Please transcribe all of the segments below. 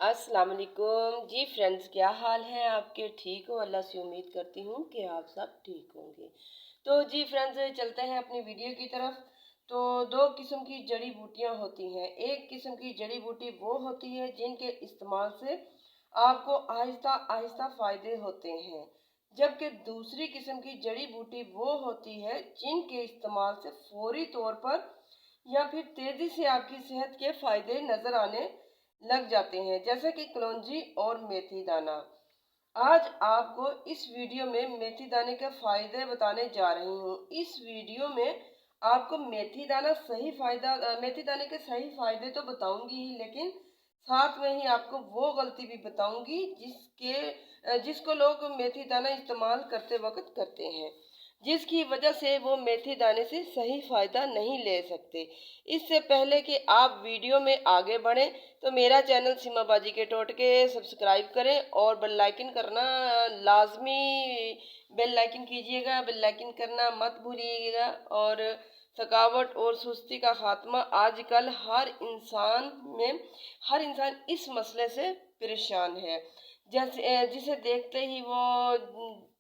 अस्सलाम वालेकुम जी फ्रेंड्स, क्या हाल है आपके? ठीक हो? अल्लाह से उम्मीद करती हूँ कि आप सब ठीक होंगे। तो जी फ्रेंड्स, चलते हैं अपनी वीडियो की तरफ। तो दो किस्म की जड़ी बूटियाँ होती हैं। एक किस्म की जड़ी बूटी वो होती है जिनके इस्तेमाल से आपको आहिस्ता आहिस्ता फ़ायदे होते हैं, जबकि दूसरी किस्म की जड़ी बूटी वो होती है जिनके इस्तेमाल से फौरी तौर पर या फिर तेज़ी से आपकी सेहत के फ़ायदे नज़र आने लग जाते हैं, जैसे कि कलौंजी और मेथी दाना। आज आपको इस वीडियो में मेथी दाने के फायदे बताने जा रही हूँ। इस वीडियो में आपको मेथी दाने के सही फायदे तो बताऊंगी ही, लेकिन साथ में ही आपको वो गलती भी बताऊंगी जिसको लोग मेथी दाना इस्तेमाल करते वक्त करते हैं, जिसकी वजह से वो मेथी दाने से सही फायदा नहीं ले सकते। इससे पहले कि आप वीडियो में आगे बढ़ें, तो मेरा चैनल सीमा बाजी के टोटके सब्सक्राइब करें और बेल लाइकन करना लाजमी, बेल लाइकन कीजिएगा, बेल लाइकन करना मत भूलिएगा। और थकावट और सुस्ती का खात्मा, आजकल हर इंसान इस मसले से परेशान है। जिसे देखते ही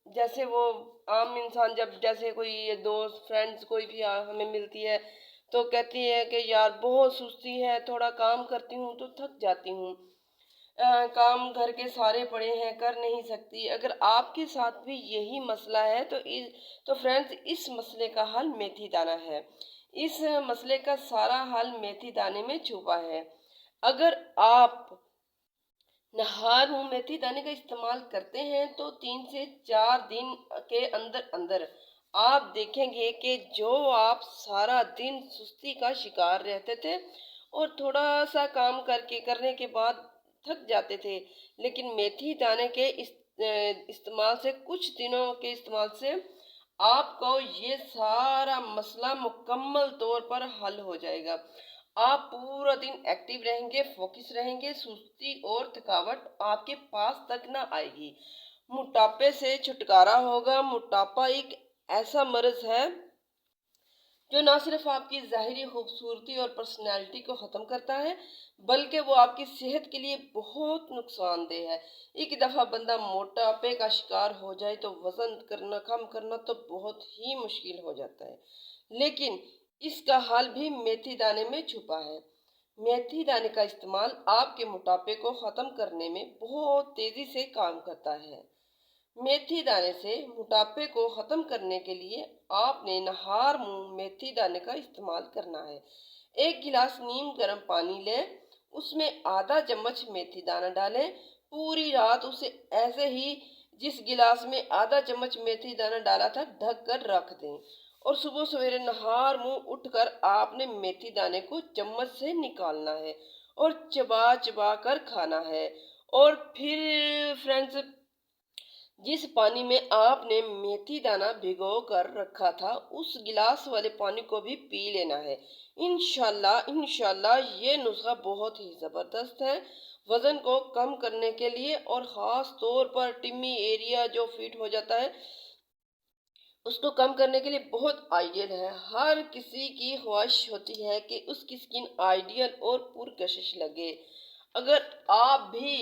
जैसे वो आम इंसान, जब जैसे कोई दोस्त फ्रेंड्स कोई भी हमें मिलती है तो कहती है कि यार बहुत सुस्ती है, थोड़ा काम करती हूँ तो थक जाती हूँ, काम घर के सारे पड़े हैं, कर नहीं सकती। अगर आपके साथ भी यही मसला है तो फ्रेंड्स, इस मसले का हल मेथी दाना है। इस मसले का सारा हल मेथी दाने में छुपा है। अगर आप नहार मुंह मेथी दाने का इस्तेमाल करते हैं तो 3 से 4 दिन के अंदर अंदर आप देखेंगे कि जो आप सारा दिन सुस्ती का शिकार रहते थे और थोड़ा सा काम करने के बाद थक जाते थे, लेकिन मेथी दाने के इस्तेमाल से, कुछ दिनों के इस्तेमाल से आपको ये सारा मसला मुकम्मल तौर पर हल हो जाएगा। आप पूरा दिन एक्टिव रहेंगे, फोकस रहेंगे, सुस्ती और थकावट आपके पास तक ना आएगी। मोटापे से छुटकारा होगा। मोटापा एक ऐसा मर्ज है जो ना सिर्फ आपकी ज़ाहिरी खूबसूरती और पर्सनैलिटी को ख़त्म करता है, बल्कि वो आपकी सेहत के लिए बहुत नुकसानदेह है। एक दफ़ा बंदा मोटापे का शिकार हो जाए तो वज़न कम करना तो बहुत ही मुश्किल हो जाता है। लेकिन इसका हल भी मेथी दाने में छुपा है। मेथी दाने का इस्तेमाल आपके मोटापे को ख़त्म करने में बहुत तेज़ी से काम करता है। मेथी दाने से मोटापे को खत्म करने के लिए आपने नहार मुंह मेथी दाने का इस्तेमाल करना है। 1 गिलास नीम गर्म पानी लें, उसमें आधा चम्मच मेथी दाना डालें। पूरी रात उसे ऐसे ही, जिस गिलास में आधा चम्मच मेथी दाना डाला था, ढक कर रख दें। और सुबह सवेरे नहार मुंह उठकर आपने मेथी दाने को चम्मच से निकालना है और चबा चबा कर खाना है। और फिर फ्रेंड्स, जिस पानी में आपने मेथी दाना भिगो कर रखा था, उस गिलास वाले पानी को भी पी लेना है। इंशाल्लाह ये नुस्खा बहुत ही ज़बरदस्त है वज़न को कम करने के लिए, और ख़ास तौर पर टिम्मी एरिया जो फिट हो जाता है उसको कम करने के लिए बहुत आइडियल है। हर किसी की ख्वाहिश होती है कि उसकी स्किन आइडियल और पुरकशिश लगे। अगर आप भी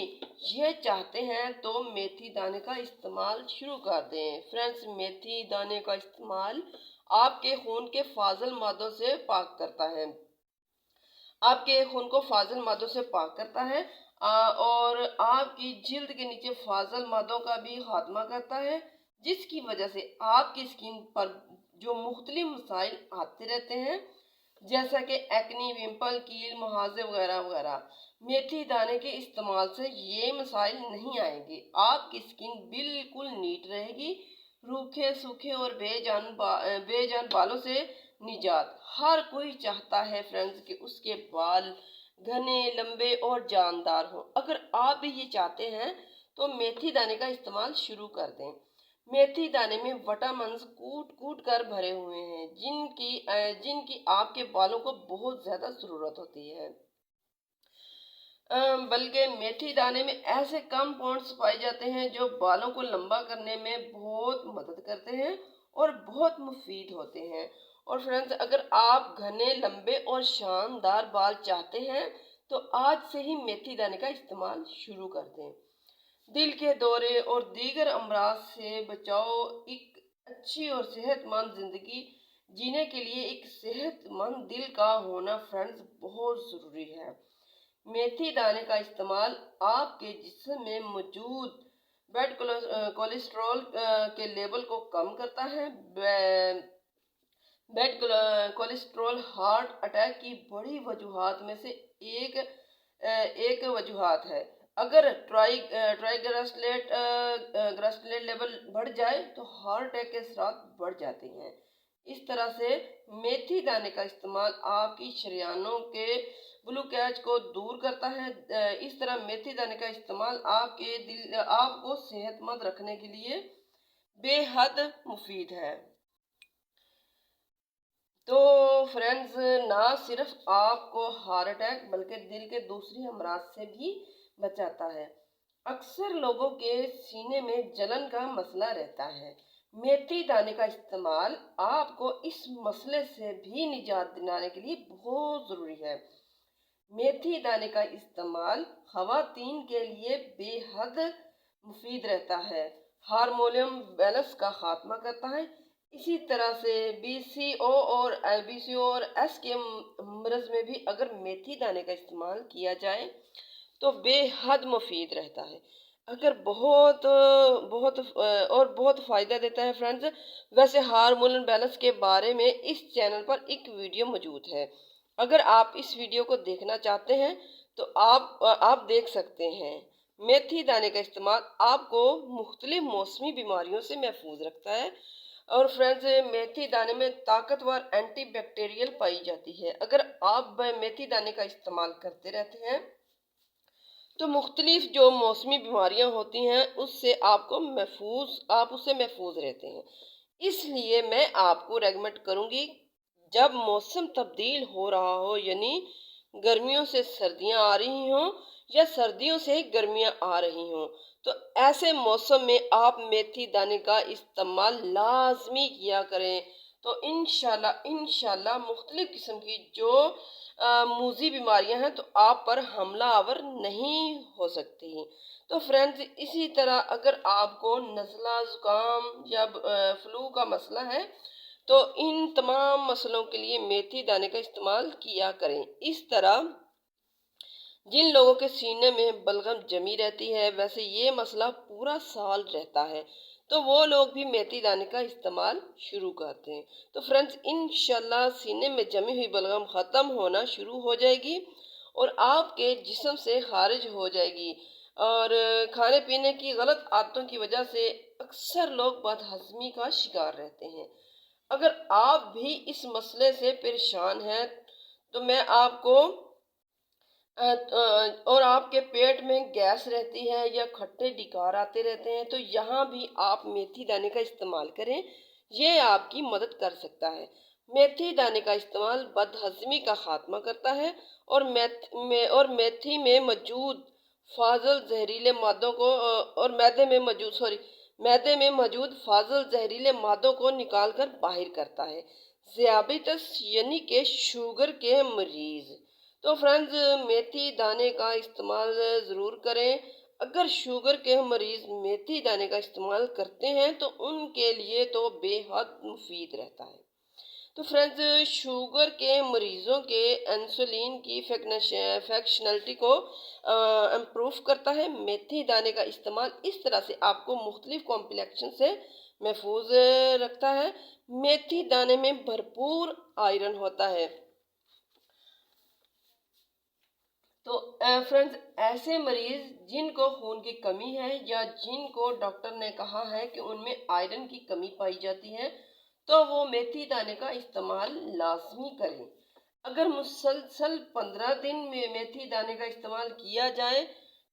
ये चाहते हैं तो मेथी दाने का इस्तेमाल शुरू कर दें। फ्रेंड्स, मेथी दाने का इस्तेमाल आपके खून के फाजल मादों से पाक करता है, आपके खून को फाजल मादों से पाक करता है, और आपकी जिल्द के नीचे फाजल मादों का भी खात्मा करता है, जिसकी वजह से आपकी स्किन पर जो मुख्तलिफ मसाइल आते रहते हैं, जैसा कि एक्नी, पिंपल, कील, मुहासे वगैरह वगैरह, मेथी दाने के इस्तेमाल से ये मसाइल नहीं आएंगे। आपकी स्किन बिल्कुल नीट रहेगी। रूखे सूखे और बेजान बालों से निजात। हर कोई चाहता है फ्रेंड्स कि उसके बाल घने, लंबे और जानदार हो। अगर आप भी ये चाहते हैं तो मेथी दाने का इस्तेमाल शुरू कर दें। मेथी दाने में विटामिन्स कूट कूट कर भरे हुए हैं, जिनकी आपके बालों को बहुत ज़्यादा ज़रूरत होती है। बल्कि मेथी दाने में ऐसे कंपाउंड्स पाए जाते हैं जो बालों को लंबा करने में बहुत मदद करते हैं और बहुत मुफीद होते हैं। और फ्रेंड्स, अगर आप घने, लंबे और शानदार बाल चाहते हैं तो आज से ही मेथी दाने का इस्तेमाल शुरू कर दें। दिल के दौरे और दीगर अमराज से बचाओ। एक अच्छी और सेहतमंद जिंदगी जीने के लिए एक सेहतमंद दिल का होना फ्रेंड्स बहुत ज़रूरी है। मेथी दाने का इस्तेमाल आपके जिस्म में मौजूद बैड कोलेस्ट्रॉल के लेवल को कम करता है। बैड कोलेस्ट्रॉल हार्ट अटैक की बड़ी वजूहात में से एक वजूहात है। अगर ट्राइग्लिसराइड लेवल बढ़ जाए तो हार्ट अटैक के साथ बढ़ जाते हैं। इस तरह से मेथी दाने का इस्तेमाल आपकी शरीयानों के ग्लूकोज को दूर करता है। इस तरह मेथी दाने का इस्तेमाल आपको सेहतमंद रखने के लिए बेहद मुफीद है। तो फ्रेंड्स, ना सिर्फ आपको हार्ट अटैक बल्कि दिल के दूसरी अमराज से भी बचाता है। अक्सर लोगों के सीने में जलन का मसला रहता है। मेथी दाने का इस्तेमाल आपको इस मसले से भी निजात दिलाने के लिए बहुत ज़रूरी है। मेथी दाने का इस्तेमाल खवातीन के लिए बेहद मुफीद रहता है। हार्मोनियम बैलेंस का खात्मा करता है। इसी तरह से बीसीओ और एस के मर्ज में भी अगर मेथी दाने का इस्तेमाल किया जाए तो बेहद मुफीद रहता है। अगर बहुत बहुत और बहुत फ़ायदा देता है फ्रेंड्स। वैसे हार्मोनल बैलेंस के बारे में इस चैनल पर एक वीडियो मौजूद है। अगर आप इस वीडियो को देखना चाहते हैं तो आप देख सकते हैं। मेथी दाने का इस्तेमाल आपको मुख्तलिफ मौसमी बीमारियों से महफूज रखता है। और फ्रेंड्स, मेथी दाने में ताकतवर एंटीबैक्टीरियल पाई जाती है। अगर आप मेथी दाने का इस्तेमाल करते रहते हैं तो मुख्तलिफ जो मौसमी बीमारियां होती हैं आप उससे महफूज रहते हैं। इसलिए मैं आपको रेकमेंड करूंगी, जब मौसम तब्दील हो रहा हो, यानी गर्मियों से सर्दियां आ रही हों या सर्दियों से गर्मियां आ रही हों, तो ऐसे मौसम में आप मेथी दाने का इस्तेमाल लाजमी किया करें। तो इंशाल्लाह मुख्तलिफ किस्म की जो मूजी बीमारियां हैं तो आप पर हमला आवर नहीं हो सकती। तो फ्रेंड्स, इसी तरह अगर आपको नज़ला ज़ुकाम या फ्लू का मसला है तो इन तमाम मसलों के लिए मेथी दाने का इस्तेमाल किया करें। इस तरह जिन लोगों के सीने में बलगम जमी रहती है, वैसे ये मसला पूरा साल रहता है, तो वो लोग भी मेथी दाने का इस्तेमाल शुरू करते हैं। तो फ्रेंड्स, इंशाल्लाह सीने में जमी हुई बलगम ख़त्म होना शुरू हो जाएगी और आपके जिस्म से खारिज हो जाएगी। और खाने पीने की गलत आदतों की वजह से अक्सर लोग बदहज़मी का शिकार रहते हैं। अगर आप भी इस मसले से परेशान हैं तो मैं आपको और आपके पेट में गैस रहती है या खट्टे डिकार आते रहते हैं, तो यहाँ भी आप मेथी दाने का इस्तेमाल करें। ये आपकी मदद कर सकता है। मेथी दाने का इस्तेमाल बदहज़मी का खात्मा करता है और मेथी में मौजूद फाजल जहरीले मादों को और मैदे में मौजूद फाजल जहरीले मादों को निकाल कर बाहर करता है। ज़ियाबितस यानी कि शुगर के मरीज़, तो फ्रेंड्स, मेथी दाने का इस्तेमाल ज़रूर करें। अगर शुगर के मरीज़ मेथी दाने का इस्तेमाल करते हैं तो उनके लिए तो बेहद मुफीद रहता है। तो फ्रेंड्स, शुगर के मरीज़ों के इंसुलिन की फंक्शनलिटी को इम्प्रूव करता है। मेथी दाने का इस्तेमाल इस तरह से आपको मुख्तलिफ कॉम्प्लेक्शन से महफूज रखता है। मेथी दाने में भरपूर आयरन होता है। तो फ्रेंड्स, ऐसे मरीज जिनको खून की कमी है या जिनको डॉक्टर ने कहा है कि उनमें आयरन की कमी पाई जाती है, तो वो मेथी दाने का इस्तेमाल लाजमी करें। अगर मुसलसल 15 दिन में मेथी दाने का इस्तेमाल किया जाए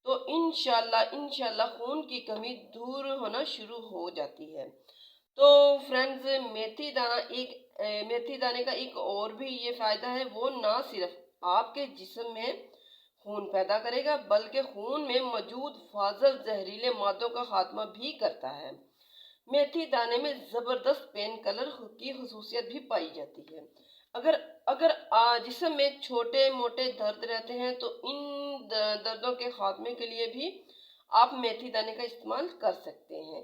तो इंशाल्लाह खून की कमी दूर होना शुरू हो जाती है। तो फ्रेंड्स, मेथी दाने का एक और भी ये फ़ायदा है, वो ना सिर्फ आपके जिस्म में खून पैदा करेगा बल्कि खून में मौजूद फाजल जहरीले मादों का खात्मा भी करता है। मेथी दाने में ज़बरदस्त पेन किलर की खसूसियत भी पाई जाती है। अगर अगर जिस्म में छोटे मोटे दर्द रहते हैं तो इन दर्दों के खात्मे के लिए भी आप मेथी दाने का इस्तेमाल कर सकते हैं।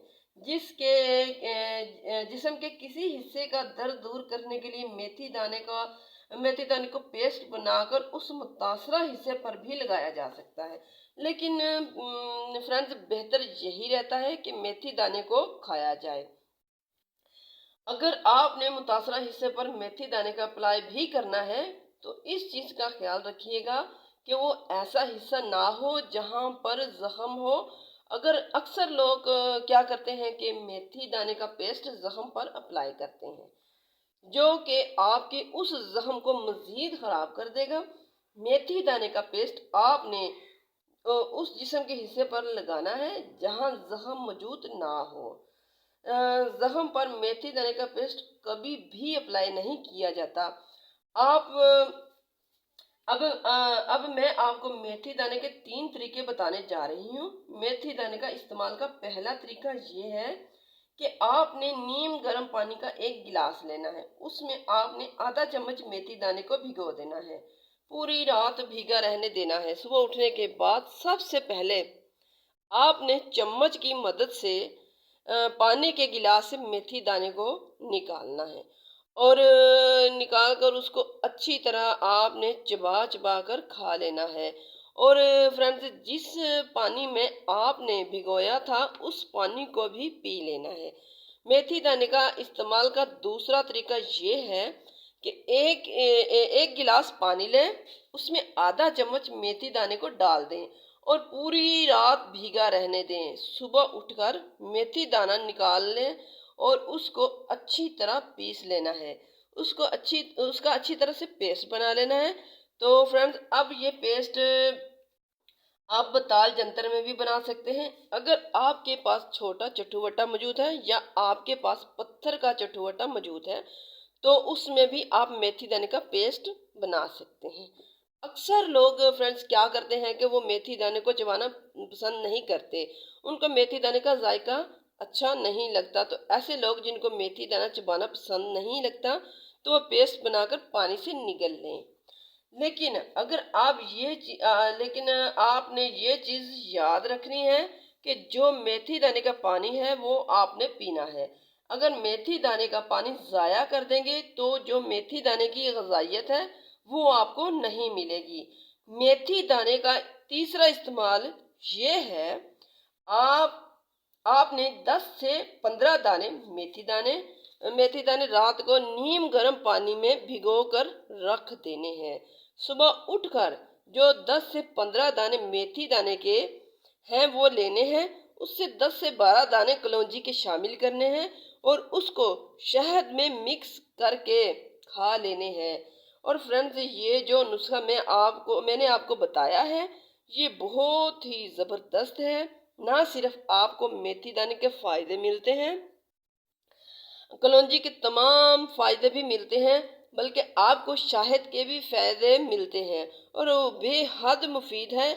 जिस्म के किसी हिस्से का दर्द दूर करने के लिए मेथी दाने को पेस्ट बनाकर उस मुतासरा हिस्से पर भी लगाया जा सकता है। लेकिन फ्रेंड्स, बेहतर यही रहता है कि मेथी दाने को खाया जाए। अगर आपने मुतासरा हिस्से पर मेथी दाने का अप्लाई भी करना है तो इस चीज़ का ख्याल रखिएगा कि वो ऐसा हिस्सा ना हो जहाँ पर जख्म हो। अगर अक्सर लोग क्या करते हैं कि मेथी दाने का पेस्ट जख्म पर अप्लाई करते हैं, जो कि आपके उस जख्म को मज़ीद ख़राब कर देगा। मेथी दाने का पेस्ट आपने उस जिस्म के हिस्से पर लगाना है जहाँ जख्म मौजूद ना हो। जख्म पर मेथी दाने का पेस्ट कभी भी अप्लाई नहीं किया जाता। आप अब मैं आपको मेथी दाने के 3 तरीके बताने जा रही हूँ। मेथी दाने का इस्तेमाल का पहला तरीका ये है कि आपने नीम गर्म पानी का 1 गिलास लेना है। उसमें आपने आधा चम्मच मेथी दाने को भिगो देना है। पूरी रात भीगा रहने देना है। सुबह उठने के बाद सबसे पहले आपने चम्मच की मदद से पानी के गिलास से मेथी दाने को निकालना है और निकाल कर उसको अच्छी तरह आपने चबा चबा कर खा लेना है। और फ्रेंड्स, जिस पानी में आपने भिगोया था उस पानी को भी पी लेना है। मेथी दाने का इस्तेमाल का दूसरा तरीका ये है कि एक गिलास पानी लें, उसमें आधा चम्मच मेथी दाने को डाल दें और पूरी रात भीगा रहने दें। सुबह उठकर मेथी दाना निकाल लें और उसको अच्छी तरह पीस लेना है। उसका अच्छी तरह से पेस्ट बना लेना है। तो फ्रेंड्स, अब ये पेस्ट आप बताल जंतर में भी बना सकते हैं। अगर आपके पास छोटा चटुवटा मौजूद है या आपके पास पत्थर का चटुवटा मौजूद है तो उसमें भी आप मेथी दाने का पेस्ट बना सकते हैं। अक्सर लोग फ्रेंड्स क्या करते हैं कि वो मेथी दाने को चबाना पसंद नहीं करते, उनको मेथी दाने का जायका अच्छा नहीं लगता। तो ऐसे लोग जिनको मेथी दाना चबाना पसंद नहीं लगता तो वो पेस्ट बनाकर पानी से निगल लें। लेकिन अगर आप लेकिन आपने ये चीज़ याद रखनी है कि जो मेथी दाने का पानी है वो आपने पीना है। अगर मेथी दाने का पानी ज़ाया कर देंगे तो जो मेथी दाने की ग़िज़ाइयत है वो आपको नहीं मिलेगी। मेथी दाने का तीसरा इस्तेमाल ये है, आप आपने 10 से 15 दाने मेथी दाने रात को नीम गर्म पानी में भिगो कर रख देने हैं। सुबह उठकर जो 10 से 15 दाने मेथी दाने के हैं वो लेने हैं। उससे 10 से 12 दाने कलौंजी के शामिल करने हैं और उसको शहद में मिक्स करके खा लेने हैं। और फ्रेंड्स, ये जो नुस्खा मैंने आपको बताया है ये बहुत ही ज़बरदस्त है। ना सिर्फ आपको मेथी दाने के फ़ायदे मिलते हैं, कलौंजी के तमाम फ़ायदे भी मिलते हैं, बल्कि आपको शहद के भी फ़ायदे मिलते हैं और वो बेहद मुफीद है।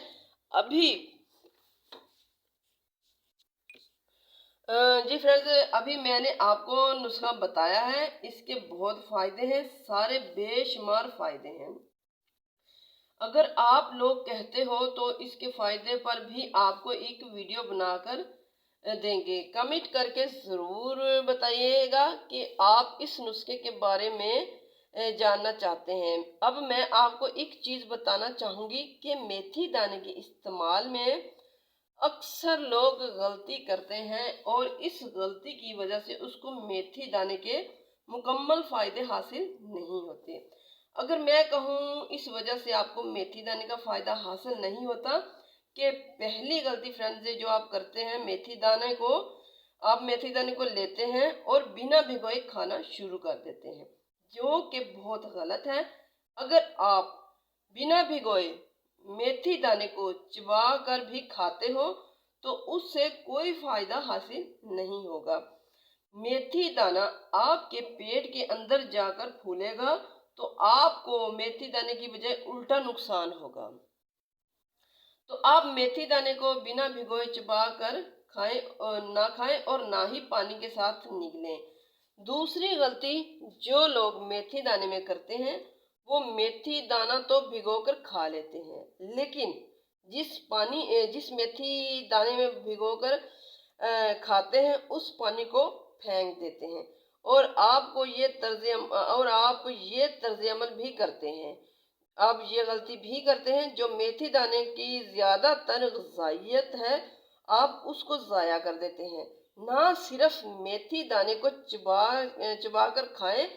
अभी जी फ्रेंड्स, अभी मैंने आपको नुस्खा बताया है, इसके बहुत फ़ायदे हैं, सारे बेशुमार फ़ायदे हैं। अगर आप लोग कहते हो तो इसके फ़ायदे पर भी आपको एक वीडियो बनाकर देंगे। कमेंट करके ज़रूर बताइएगा कि आप इस नुस्खे के बारे में जानना चाहते हैं। अब मैं आपको एक चीज़ बताना चाहूँगी कि मेथी दाने के इस्तेमाल में अक्सर लोग गलती करते हैं और इस गलती की वजह से उसको मेथी दाने के मुकम्मल फ़ायदे हासिल नहीं होते। अगर मैं कहूँ इस वजह से आपको मेथी दाने का फ़ायदा हासिल नहीं होता कि पहली गलती फ्रेंड्स जो आप करते हैं, आप मेथी दाने को लेते हैं और बिना भिगोए खाना शुरू कर देते हैं, जो कि बहुत गलत है। अगर आप बिना भिगोए मेथी दाने को चबा कर भी खाते हो तो उससे कोई फ़ायदा हासिल नहीं होगा। मेथी दाना आपके पेट के अंदर जाकर फूलेगा तो आपको मेथी दाने की बजाय उल्टा नुकसान होगा। तो आप मेथी दाने को बिना भिगोए चबा कर खाएं और ना ही पानी के साथ निगलें। दूसरी गलती जो लोग मेथी दाने में करते हैं, वो मेथी दाना तो भिगोकर खा लेते हैं, लेकिन जिस मेथी दाने में भिगोकर खाते हैं उस पानी को फेंक देते हैं। और आप ये तर्ज अमल भी करते हैं, आप ये गलती भी करते हैं। जो मेथी दाने की ज़्यादातर ग़िज़ाइयत है, आप उसको ज़ाया कर देते हैं। ना सिर्फ मेथी दाने को चबा कर खाएं,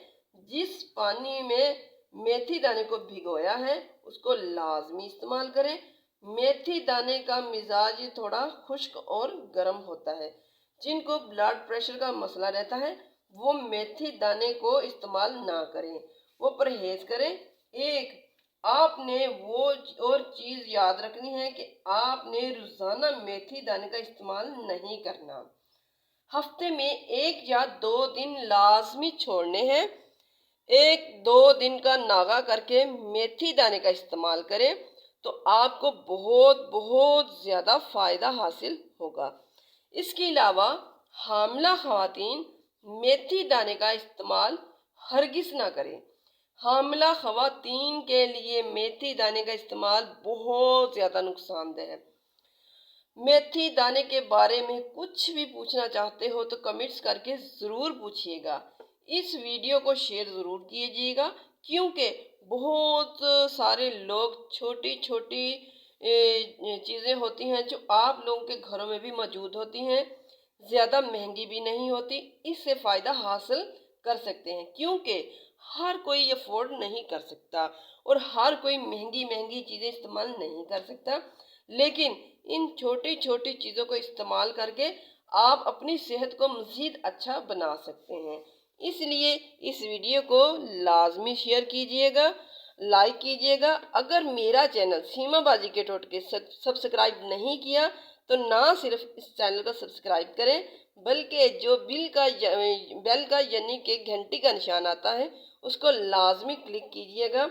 जिस पानी में मेथी दाने को भिगोया है उसको लाजमी इस्तेमाल करें। मेथी दाने का मिजाज थोड़ा खुश्क और गर्म होता है। जिनको ब्लड प्रेशर का मसला रहता है वो मेथी दाने को इस्तेमाल ना करें, वो परहेज करें। एक आपने वो और चीज़ याद रखनी है कि आपने रोज़ाना मेथी दाने का इस्तेमाल नहीं करना। हफ्ते में 1 या 2 दिन लाजमी छोड़ने हैं। 1-2 दिन का नागा करके मेथी दाने का इस्तेमाल करें तो आपको बहुत बहुत ज़्यादा फ़ायदा हासिल होगा। इसके अलावा हामिला ख़वातीन मेथी दाने का इस्तेमाल हरगिज़ ना करें। हामिला ख़वातीन के लिए मेथी दाने का इस्तेमाल बहुत ज़्यादा नुकसानदेह है। मेथी दाने के बारे में कुछ भी पूछना चाहते हो तो कमेंट्स करके ज़रूर पूछिएगा। इस वीडियो को शेयर ज़रूर कीजिएगा, क्योंकि बहुत सारे लोग छोटी छोटी चीज़ें होती हैं जो आप लोगों के घरों में भी मौजूद होती हैं, ज़्यादा महंगी भी नहीं होती, इससे फ़ायदा हासिल कर सकते हैं। क्योंकि हर कोई अफोर्ड नहीं कर सकता और हर कोई महंगी महंगी चीज़ें इस्तेमाल नहीं कर सकता, लेकिन इन छोटी छोटी चीज़ों को इस्तेमाल करके आप अपनी सेहत को मज़ीद अच्छा बना सकते हैं। इसलिए इस वीडियो को लाजमी शेयर कीजिएगा, लाइक कीजिएगा। अगर मेरा चैनल सीमा बाजी के टोटके सब्सक्राइब नहीं किया तो ना सिर्फ इस चैनल को सब्सक्राइब करें, बल्कि जो बेल का यानी कि घंटी का निशान आता है उसको लाजमी क्लिक कीजिएगा,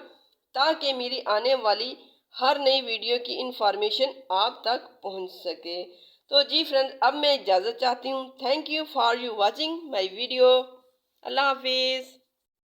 ताकि मेरी आने वाली हर नई वीडियो की इंफॉर्मेशन आप तक पहुंच सके। तो जी फ्रेंड्स, अब मैं इजाज़त चाहती हूँ। Thank you for watching my video. अल्लाह हाफिज़।